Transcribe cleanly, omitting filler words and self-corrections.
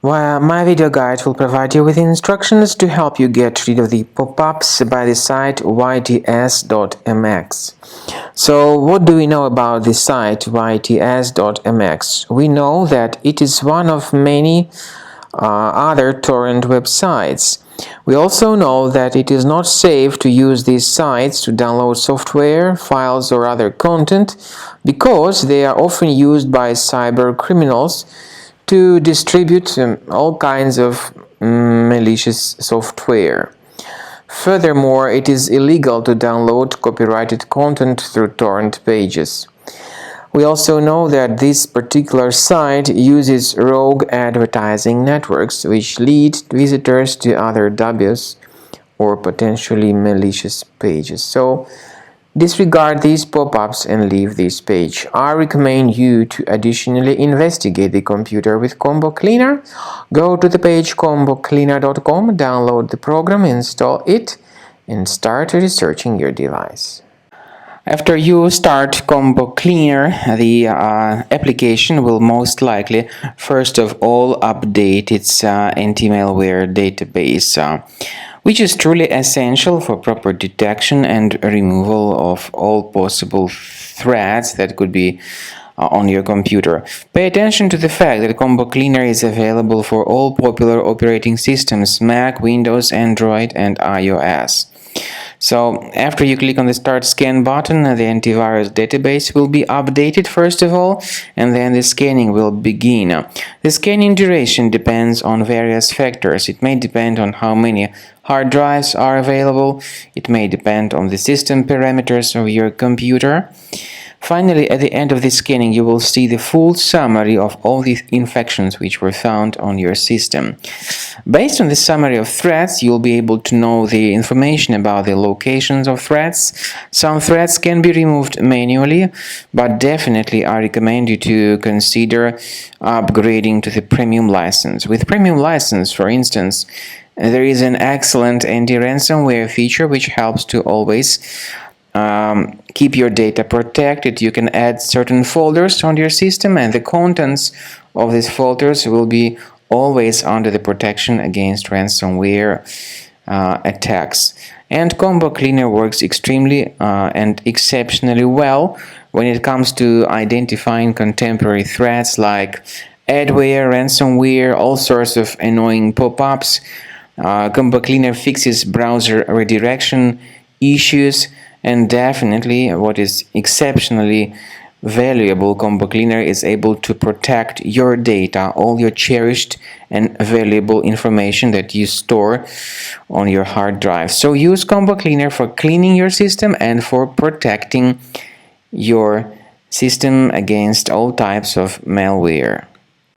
Well, my video guide will provide you with instructions to help you get rid of the pop-ups by the site Yts.mx. So, what do we know about the site Yts.mx? We know that it is one of many other torrent websites. We also know that it is not safe to use these sites to download software, files, or other content because they are often used by cyber criminals to distribute all kinds of malicious software. Furthermore, it is illegal to download copyrighted content through torrent pages. We also know that this particular site uses rogue advertising networks which lead visitors to other dubious or potentially malicious pages. So, disregard these pop-ups and leave this page. I recommend you to additionally investigate the computer with Combo Cleaner. Go to the page combocleaner.com, download the program, install it, and start researching your device. After you start Combo Cleaner, the application will most likely, first of all, update its anti-malware database, which is truly essential for proper detection and removal of all possible threats that could be on your computer. Pay attention to the fact that Combo Cleaner is available for all popular operating systems: Mac, Windows, Android, and iOS. So after you click on the Start Scan button, the antivirus database will be updated first of all, and then the scanning will begin. The scanning duration depends on various factors. It may depend on how many hard drives are available. It may depend on the system parameters of your computer. Finally, at the end of the scanning, you will see the full summary of all the infections which were found on your system. Based on the summary of threats, you'll be able to know the information about the locations of threats. Some threats can be removed manually, but definitely I recommend you to consider upgrading to the premium license. With premium license, for instance, there is an excellent anti-ransomware feature which helps to always keep your data protected. You can add certain folders on your system, and the contents of these folders will be always under the protection against ransomware attacks. And Combo Cleaner works extremely and exceptionally well when it comes to identifying contemporary threats like adware, ransomware, all sorts of annoying pop-ups. Combo Cleaner fixes browser redirection issues. And definitely, what is exceptionally valuable, Combo Cleaner is able to protect your data, all your cherished and valuable information that you store on your hard drive. So use Combo Cleaner for cleaning your system and for protecting your system against all types of malware.